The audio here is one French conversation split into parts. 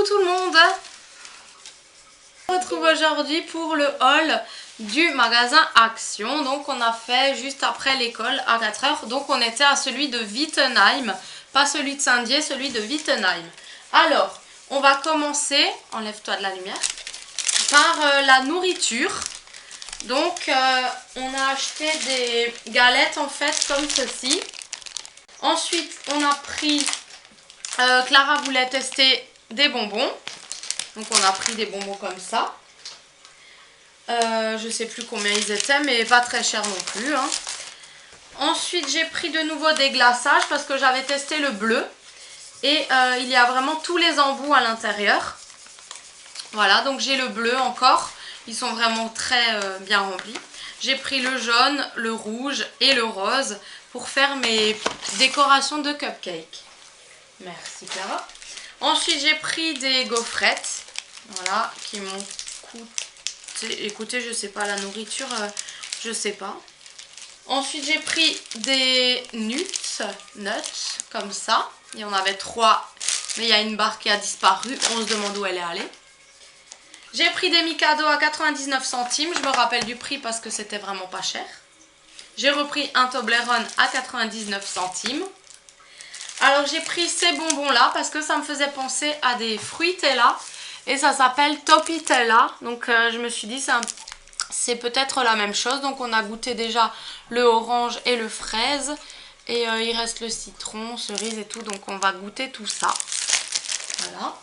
tout le monde. On se retrouve aujourd'hui pour le haul du magasin Action. Donc on a fait juste après l'école à 4 h. Donc on était à celui de Wittenheim. Pas celui de Saint-Dié, celui de Wittenheim. Alors, on va commencer, enlève-toi de la lumière, par la nourriture. Donc on a acheté des galettes en fait comme ceci. Ensuite on a pris, Clara voulait tester des bonbons. Donc on a pris des bonbons comme ça. Je sais plus combien ils étaient, mais pas très cher non plus. Hein. Ensuite j'ai pris de nouveau des glaçages parce que j'avais testé le bleu. Et il y a vraiment tous les embouts à l'intérieur. Voilà, donc j'ai le bleu encore. Ils sont vraiment très bien remplis. J'ai pris le jaune, le rouge et le rose pour faire mes décorations de cupcake. Merci Clara. Ensuite j'ai pris des gaufrettes. Voilà, qui m'ont coûté... Écoutez, je sais pas, la nourriture, je sais pas. Ensuite j'ai pris des nuts, comme ça. Il y en avait 3, mais il y a une barre qui a disparu. On se demande où elle est allée. J'ai pris des Mikado à 99 centimes. Je me rappelle du prix parce que c'était vraiment pas cher. J'ai repris un Toblerone à 99 centimes. Alors j'ai pris ces bonbons là parce que ça me faisait penser à des fruitella. Et ça s'appelle Topitella. Donc je me suis dit c'est peut-être la même chose. Donc on a goûté déjà le orange et le fraise. Et il reste le citron, cerise et tout. Donc on va goûter tout ça. Voilà.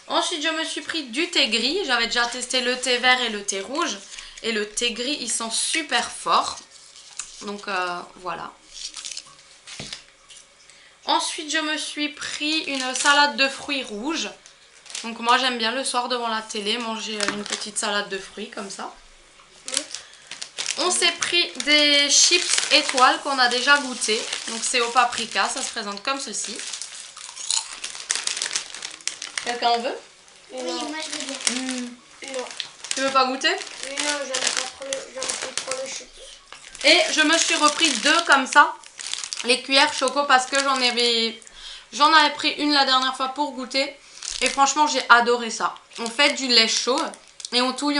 Ensuite je me suis pris du thé gris. J'avais déjà testé le thé vert et le thé rouge. Et le thé gris il sent super fort. Donc voilà. Ensuite je me suis pris une salade de fruits rouges. Donc moi j'aime bien le soir devant la télé manger une petite salade de fruits comme ça. On s'est pris des chips étoiles qu'on a déjà goûté. Donc c'est au paprika, ça se présente comme ceci. Quelqu'un en veut? Oui, moi je veux bien. Non. Tu veux pas goûter? Oui, non, j'aime trop le chips. Et je me suis repris 2 comme ça. Les cuillères choco parce que j'en avais pris une la dernière fois pour goûter. Et franchement j'ai adoré ça. On fait du lait chaud. Et on touille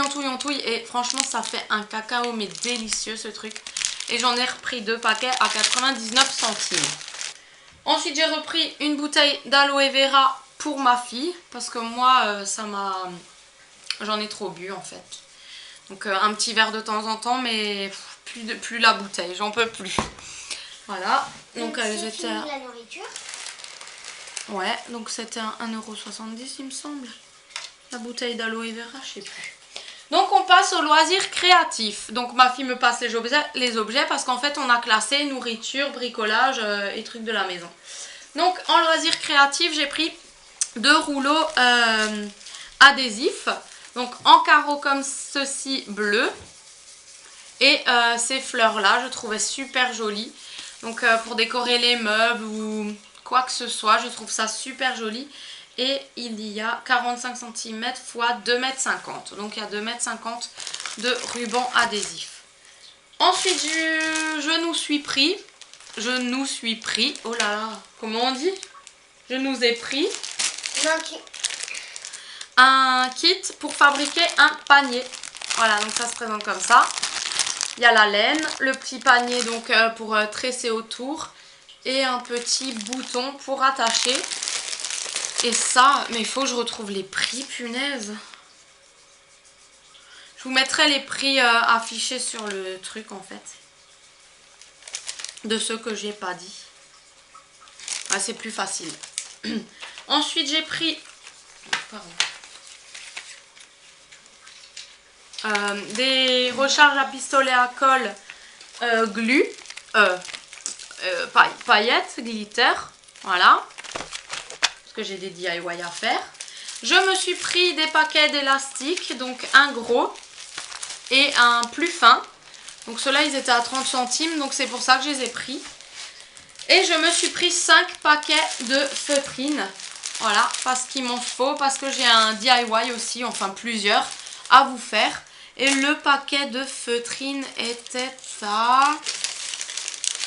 et franchement ça fait un cacao mais délicieux ce truc. Et j'en ai repris 2 paquets à 99 centimes. Ensuite j'ai repris une bouteille d'aloe vera pour ma fille. Parce que moi j'en ai trop bu en fait. Donc un petit verre de temps en temps mais plus la bouteille, j'en peux plus. Voilà. Donc elles étaient... la nourriture. Ouais, donc c'était à 1,70 € il me semble. La bouteille d'aloe vera, je sais plus. Donc on passe aux loisirs créatifs. Donc ma fille me passe les objets parce qu'en fait on a classé nourriture, bricolage et trucs de la maison. Donc en loisirs créatifs j'ai pris 2 rouleaux adhésifs. Donc en carreau comme ceci bleu. Et ces fleurs là je trouvais super jolies. Donc pour décorer les meubles ou quoi que ce soit je trouve ça super joli. Et il y a 45 cm x 2,50 m. Donc il y a 2,50 m de ruban adhésif. Ensuite je nous suis pris. Oh là là, comment on dit? Je nous ai pris un kit pour fabriquer un panier. Voilà, donc ça se présente comme ça. Il y a la laine, le petit panier donc pour tresser autour. Et un petit bouton pour attacher. Et ça, mais il faut que je retrouve les prix, punaise. Je vous mettrai les prix affichés sur le truc en fait. De ceux que j'ai pas dit. Ah, c'est plus facile. Ensuite j'ai pris... des recharges à pistolet à colle glu. Paillettes, glitter. Voilà. Que j'ai des DIY à faire. Je me suis pris des paquets d'élastiques, donc un gros et un plus fin. Donc ceux-là ils étaient à 30 centimes, donc c'est pour ça que je les ai pris. Et je me suis pris 5 paquets de feutrine. Voilà, parce qu'il m'en faut, parce que j'ai un DIY aussi, enfin plusieurs, à vous faire. Et le paquet de feutrine était à...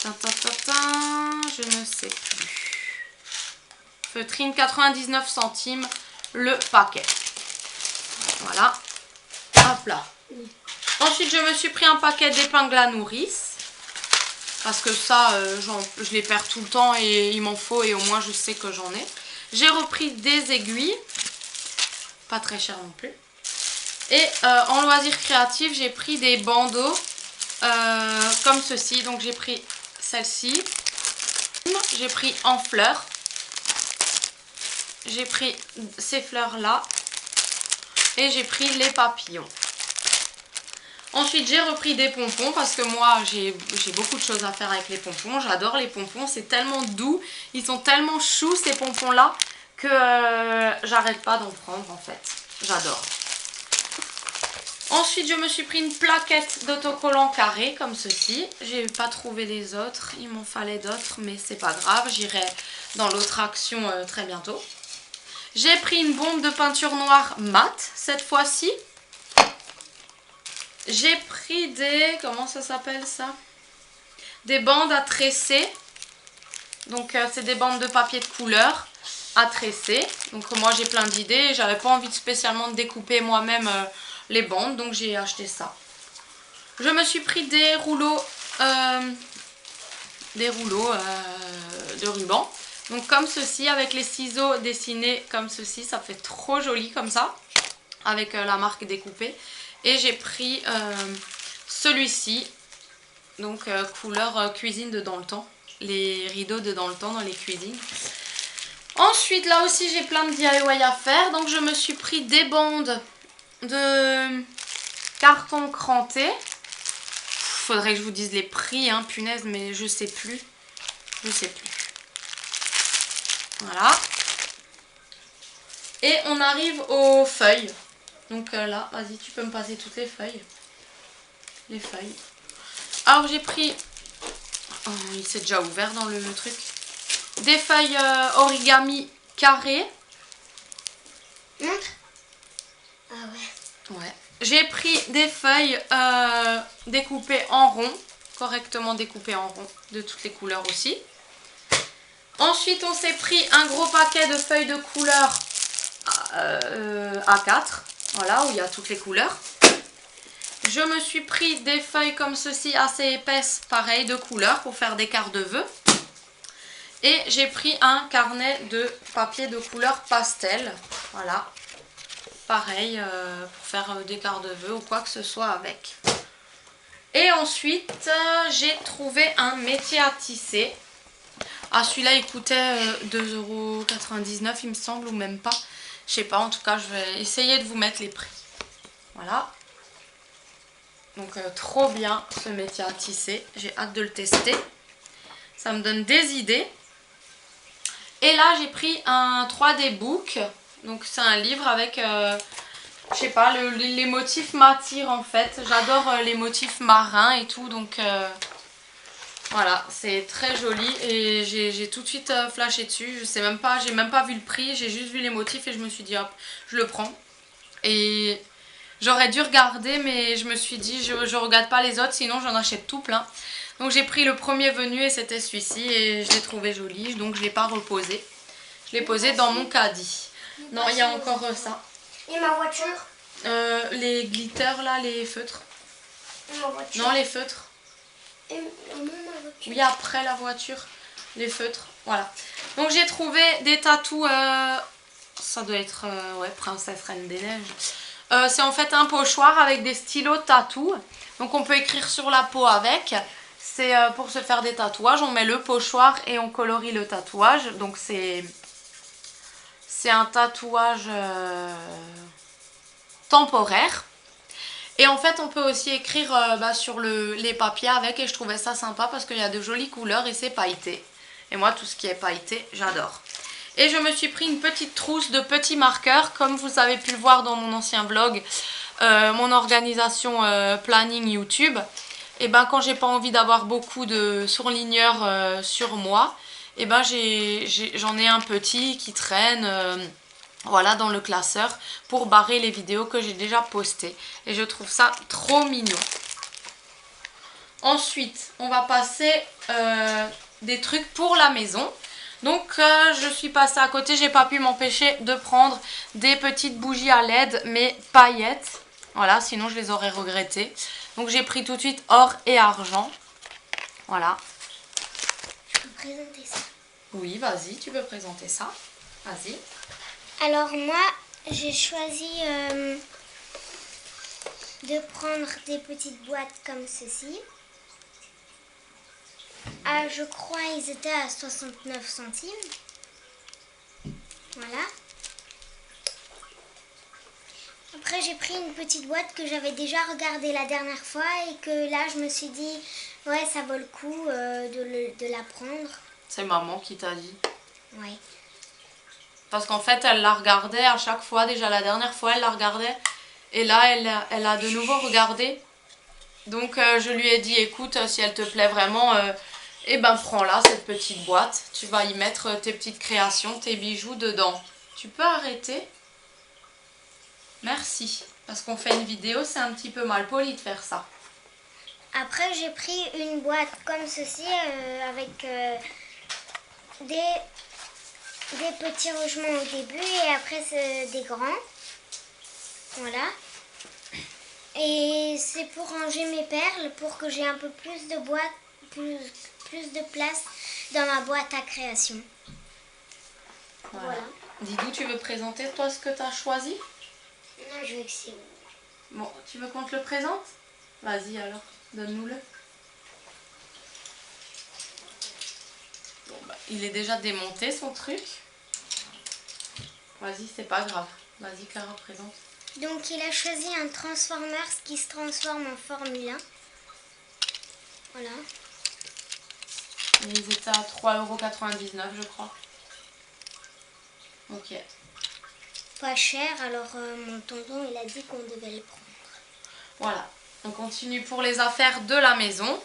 je ne sais plus. Feutrine 99 centimes. le paquet. Voilà. Hop là. Ensuite, je me suis pris un paquet d'épingles à nourrice. Parce que ça, je les perds tout le temps et il m'en faut et au moins je sais que j'en ai. J'ai repris des aiguilles. Pas très cher non plus. Et en loisirs créatifs, j'ai pris des bandeaux comme ceci. Donc j'ai pris celle-ci. J'ai pris en fleurs. J'ai pris ces fleurs-là. Et j'ai pris les papillons. Ensuite, j'ai repris des pompons parce que moi, j'ai beaucoup de choses à faire avec les pompons. J'adore les pompons, c'est tellement doux. Ils sont tellement choux, ces pompons-là, que j'arrête pas d'en prendre, en fait. J'adore. Ensuite, je me suis pris une plaquette d'autocollants carrés, comme ceci. J'ai pas trouvé les autres. Il m'en fallait d'autres, mais c'est pas grave. J'irai dans l'autre action très bientôt. J'ai pris une bombe de peinture noire mat, cette fois-ci. J'ai pris des... Comment ça s'appelle ça? Des bandes à tresser. Donc c'est des bandes de papier de couleur à tresser. Donc moi j'ai plein d'idées. J'avais pas envie de spécialement de découper moi-même les bandes. Donc j'ai acheté ça. Je me suis pris des rouleaux de ruban. Donc comme ceci avec les ciseaux dessinés comme ceci. Ça fait trop joli comme ça. Avec la marque découpée. Et j'ai pris celui-ci, donc couleur cuisine de dans le temps, les rideaux de dans le temps dans les cuisines. Ensuite, là aussi, j'ai plein de DIY à faire. Donc, je me suis pris des bandes de carton cranté. Faudrait que je vous dise les prix, hein, punaise, mais je sais plus. Je sais plus. Voilà. Et on arrive aux feuilles. Donc là, vas-y, tu peux me passer toutes les feuilles. Les feuilles. Alors j'ai pris... Oh, il s'est déjà ouvert dans le truc. Des feuilles origami carrées. Montre. Ah ouais. Ouais. J'ai pris des feuilles découpées en rond. Correctement découpées en rond. De toutes les couleurs aussi. Ensuite, on s'est pris un gros paquet de feuilles de couleur A4. Voilà, où il y a toutes les couleurs. Je me suis pris des feuilles comme ceci, assez épaisses, pareil, de couleurs, pour faire des cartes de vœux. Et j'ai pris un carnet de papier de couleur pastel. Voilà. Pareil, pour faire des cartes de vœux ou quoi que ce soit avec. Et ensuite, j'ai trouvé un métier à tisser. Ah, celui-là, il coûtait 2,99 € il me semble, ou même pas. Je sais pas, en tout cas, je vais essayer de vous mettre les prix. Voilà. Donc, trop bien ce métier à tisser. J'ai hâte de le tester. Ça me donne des idées. Et là, j'ai pris un 3D book. Donc, c'est un livre avec, je sais pas, les motifs m'attirent en fait. J'adore les motifs marins et tout. Donc, voilà, c'est très joli. Et j'ai tout de suite flashé dessus. Je sais même pas, j'ai même pas vu le prix. J'ai juste vu les motifs et je me suis dit, hop, je le prends. Et j'aurais dû regarder, mais je me suis dit, je regarde pas les autres, sinon j'en achète tout plein. Donc j'ai pris le premier venu et c'était celui-ci et je l'ai trouvé joli, donc je l'ai pas reposé. Je l'ai posé dans mon caddie. Non, il y a encore ça. Et ma voiture? Les glitters là, les feutres. Et ma voiture? Non, les feutres. Et ma voiture? Oui, après la voiture, les feutres. Voilà. Donc j'ai trouvé des tatous, ça doit être, ouais, Princesse Reine des Neiges. C'est en fait un pochoir avec des stylos tatou. Donc on peut écrire sur la peau avec. C'est pour se faire des tatouages. On met le pochoir et on colorie le tatouage. Donc c'est un tatouage temporaire. Et en fait on peut aussi écrire sur les papiers avec. Et je trouvais ça sympa parce qu'il y a de jolies couleurs et c'est pailleté. Et moi tout ce qui est pailleté j'adore. Et je me suis pris une petite trousse de petits marqueurs. Comme vous avez pu le voir dans mon ancien vlog. Mon organisation planning YouTube. Et ben quand j'ai pas envie d'avoir beaucoup de surligneurs sur moi, et ben j'en ai un petit qui traîne voilà, dans le classeur pour barrer les vidéos que j'ai déjà postées. Et je trouve ça trop mignon. Ensuite, on va passer des trucs pour la maison. Donc je suis passée à côté, j'ai pas pu m'empêcher de prendre des petites bougies à LED mais paillettes. Voilà, sinon je les aurais regrettées. Donc j'ai pris tout de suite or et argent. Voilà. Je peux présenter ça. Oui, vas-y, tu peux présenter ça. Vas-y. Alors moi, j'ai choisi de prendre des petites boîtes comme ceci. Ah, je crois ils étaient à 69 centimes. Voilà. Après, j'ai pris une petite boîte que j'avais déjà regardée la dernière fois et que là, je me suis dit, ouais, ça vaut le coup de la prendre. C'est maman qui t'a dit. Ouais. Parce qu'en fait, elle la regardait à chaque fois. Déjà, la dernière fois, elle la regardait. Et là, elle a de nouveau regardé. Donc, je lui ai dit, écoute, si elle te plaît vraiment, eh ben, prends-la, cette petite boîte. Tu vas y mettre tes petites créations, tes bijoux dedans. Tu peux arrêter? Merci. Parce qu'on fait une vidéo, c'est un petit peu mal poli de faire ça. Après, j'ai pris une boîte comme ceci avec des petits rangements au début et après c'est des grands. Voilà. Et c'est pour ranger mes perles pour que j'ai un peu plus de boîte, plus de place dans ma boîte à création. Voilà. Didou, tu veux présenter toi ce que tu as choisi? Non, je veux que c'est... Bon, tu veux qu'on te le présente? Vas-y alors, donne-nous-le. Bon, bah, il est déjà démonté son truc. Vas-y, c'est pas grave. Vas-y Clara, présente. Donc il a choisi un Transformers qui se transforme en Formule 1. Voilà. Et ils étaient à 3,99 €, je crois. Ok. Pas cher, alors mon tonton il a dit qu'on devait le prendre. Voilà. On continue pour les affaires de la maison.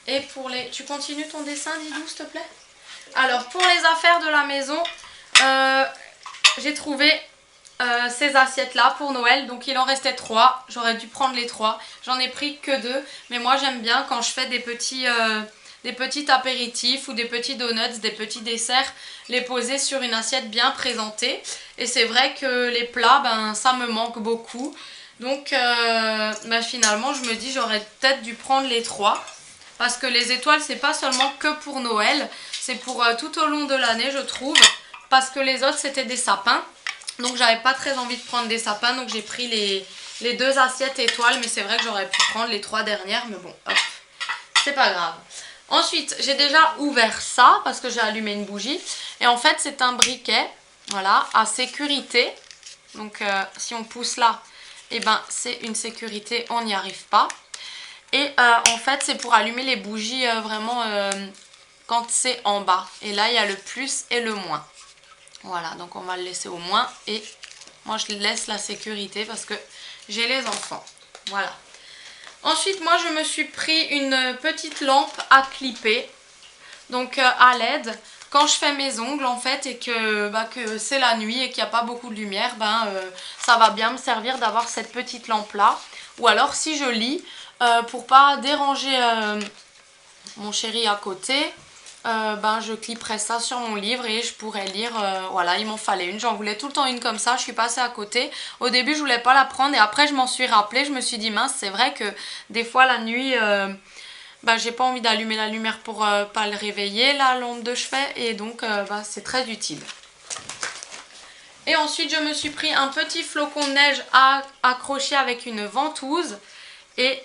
Et pour les... Tu continues ton dessin, Didou, s'il te plaît? Alors, pour les affaires de la maison, j'ai trouvé ces assiettes-là pour Noël. Donc, il en restait 3. J'aurais dû prendre les 3. J'en ai pris que 2. Mais moi, j'aime bien quand je fais des petits apéritifs ou des petits donuts, des petits desserts, les poser sur une assiette bien présentée. Et c'est vrai que les plats, ben, ça me manque beaucoup. Donc, ben, finalement, je me dis j'aurais peut-être dû prendre les 3. Parce que les étoiles, c'est pas seulement que pour Noël, c'est pour tout au long de l'année, je trouve. Parce que les autres, c'était des sapins. Donc, j'avais pas très envie de prendre des sapins. Donc, j'ai pris les 2 assiettes étoiles. Mais c'est vrai que j'aurais pu prendre les 3 dernières. Mais bon, hop, c'est pas grave. Ensuite, j'ai déjà ouvert ça parce que j'ai allumé une bougie. Et en fait, c'est un briquet, voilà, à sécurité. Donc, si on pousse là, eh ben, c'est une sécurité, on n'y arrive pas. Et en fait, c'est pour allumer les bougies vraiment quand c'est en bas. Et là, il y a le plus et le moins. Voilà, donc on va le laisser au moins. Et moi, je laisse la sécurité parce que j'ai les enfants. Voilà. Ensuite, moi, je me suis pris une petite lampe à clipper. Donc, à LED. Quand je fais mes ongles, en fait, et que c'est la nuit et qu'il n'y a pas beaucoup de lumière, ça va bien me servir d'avoir cette petite lampe-là. Ou alors, si je lis... pour pas déranger mon chéri à côté, je clipperai ça sur mon livre et je pourrais lire. Voilà, il m'en fallait une. J'en voulais tout le temps une comme ça. Je suis passée à côté. Au début, je voulais pas la prendre et après, je m'en suis rappelée. Je me suis dit, mince, c'est vrai que des fois, la nuit, j'ai pas envie d'allumer la lumière pour pas le réveiller, la lampe de chevet. Et donc, c'est très utile. Et ensuite, je me suis pris un petit flocon de neige à accrocher avec une ventouse. Et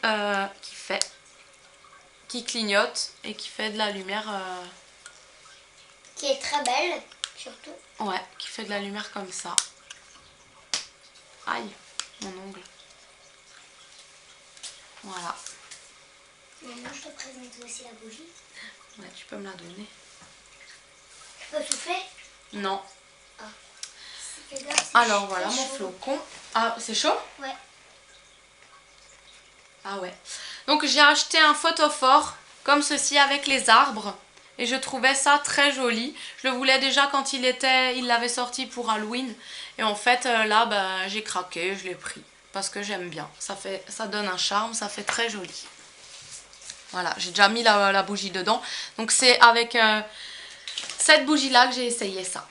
qui clignote et qui fait de la lumière. Qui est très belle, surtout. Ouais, qui fait de la lumière comme ça. Aïe, mon ongle. Voilà. Maintenant, je te présente aussi la bougie. Ouais, tu peux me la donner. Je peux souffler? Non. Ah. Alors voilà mon flocon. Ah, c'est chaud? Ouais. Ah ouais. Donc j'ai acheté un photophore comme ceci avec les arbres. Et je trouvais ça très joli. Je le voulais déjà quand il l'avait sorti pour Halloween. Et en fait là j'ai craqué, je l'ai pris. Parce que j'aime bien. Ça donne un charme, ça fait très joli. Voilà, j'ai déjà mis la bougie dedans. Donc c'est avec cette bougie-là que j'ai essayé ça.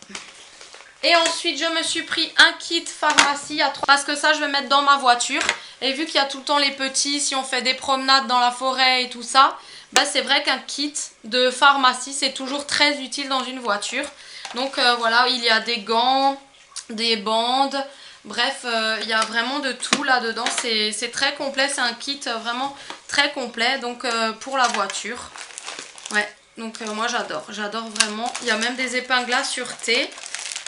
Et ensuite, je me suis pris un kit pharmacie à 3 parce que ça, je vais mettre dans ma voiture. Et vu qu'il y a tout le temps les petits, si on fait des promenades dans la forêt et tout ça, bah c'est vrai qu'un kit de pharmacie, c'est toujours très utile dans une voiture. Donc voilà, il y a des gants, des bandes, bref, il y a vraiment de tout là-dedans. C'est très complet, c'est un kit vraiment très complet donc pour la voiture. Ouais, donc moi j'adore vraiment. Il y a même des épingles à sûreté.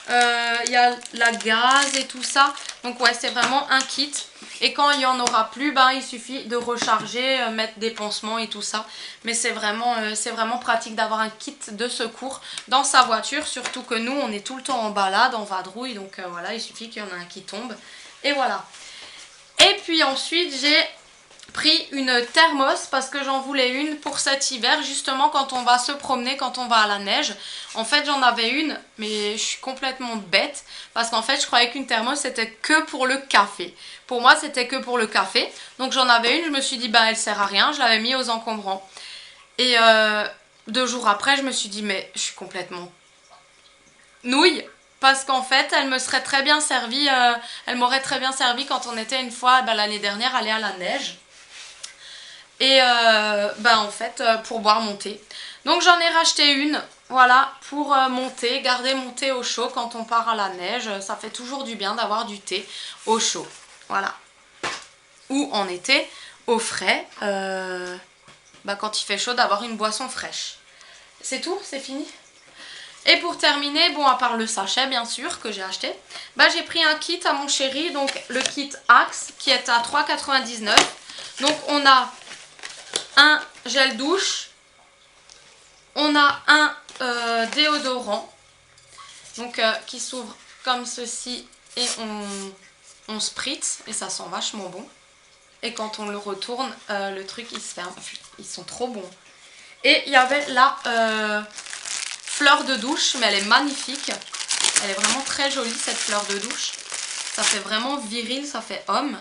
Il y a la gaz et tout ça. Donc ouais, c'est vraiment un kit. Et quand il n'y en aura plus, ben, il suffit de recharger, mettre des pansements et tout ça. Mais c'est vraiment pratique d'avoir un kit de secours dans sa voiture. Surtout que nous, on est tout le temps en balade, en vadrouille. Donc voilà, il suffit qu'il y en ait un qui tombe. Et voilà. Et puis ensuite, j'ai pris une thermos parce que j'en voulais une pour cet hiver, justement quand on va se promener, quand on va à la neige. En fait, j'en avais une, mais je suis complètement bête parce qu'en fait, je croyais qu'une thermos c'était que pour le café. Pour moi, c'était que pour le café. Donc j'en avais une, je me suis dit bah elle sert à rien, je l'avais mis aux encombrants. Et 2 jours après, je me suis dit mais je suis complètement nouille. Parce qu'en fait, elle me serait très bien servie, elle m'aurait très bien servi quand on était une fois l'année dernière allé à la neige. Et en fait pour boire mon thé. Donc j'en ai racheté une, voilà, pour garder mon thé au chaud quand on part à la neige. Ça fait toujours du bien d'avoir du thé au chaud, voilà. Ou en été, au frais, quand il fait chaud d'avoir une boisson fraîche. C'est tout, c'est fini. Et pour terminer, bon à part le sachet bien sûr que j'ai acheté, j'ai pris un kit à mon chéri, donc le kit Axe qui est à 3,99 €. Donc on a un gel douche, on a un déodorant donc qui s'ouvre comme ceci et on spritz et ça sent vachement bon. Et quand on le retourne, le truc il se ferme. Ils sont trop bons. Et il y avait la fleur de douche, mais elle est magnifique. Elle est vraiment très jolie cette fleur de douche. Ça fait vraiment viril, ça fait homme.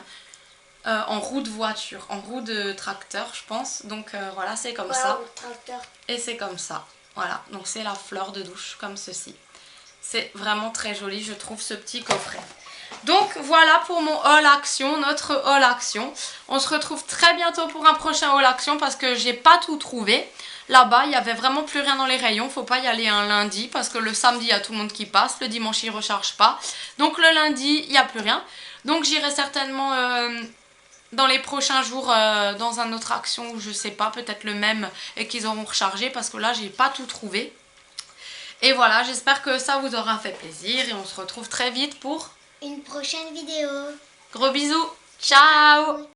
En roue de voiture, en roue de tracteur je pense, donc voilà c'est comme ça, et c'est comme ça, voilà, donc c'est la fleur de douche comme ceci, c'est vraiment très joli je trouve ce petit coffret. Donc voilà pour mon haul action, notre haul action, on se retrouve très bientôt pour un prochain haul action parce que j'ai pas tout trouvé. Là-bas, il n'y avait vraiment plus rien dans les rayons, faut pas y aller un lundi parce que le samedi, il y a tout le monde qui passe, le dimanche, ils ne rechargent pas. Donc le lundi, il n'y a plus rien. Donc j'irai certainement dans les prochains jours dans un autre action où je sais pas, peut-être le même et qu'ils auront rechargé parce que là, j'ai pas tout trouvé. Et voilà, j'espère que ça vous aura fait plaisir et on se retrouve très vite pour une prochaine vidéo. Gros bisous, ciao!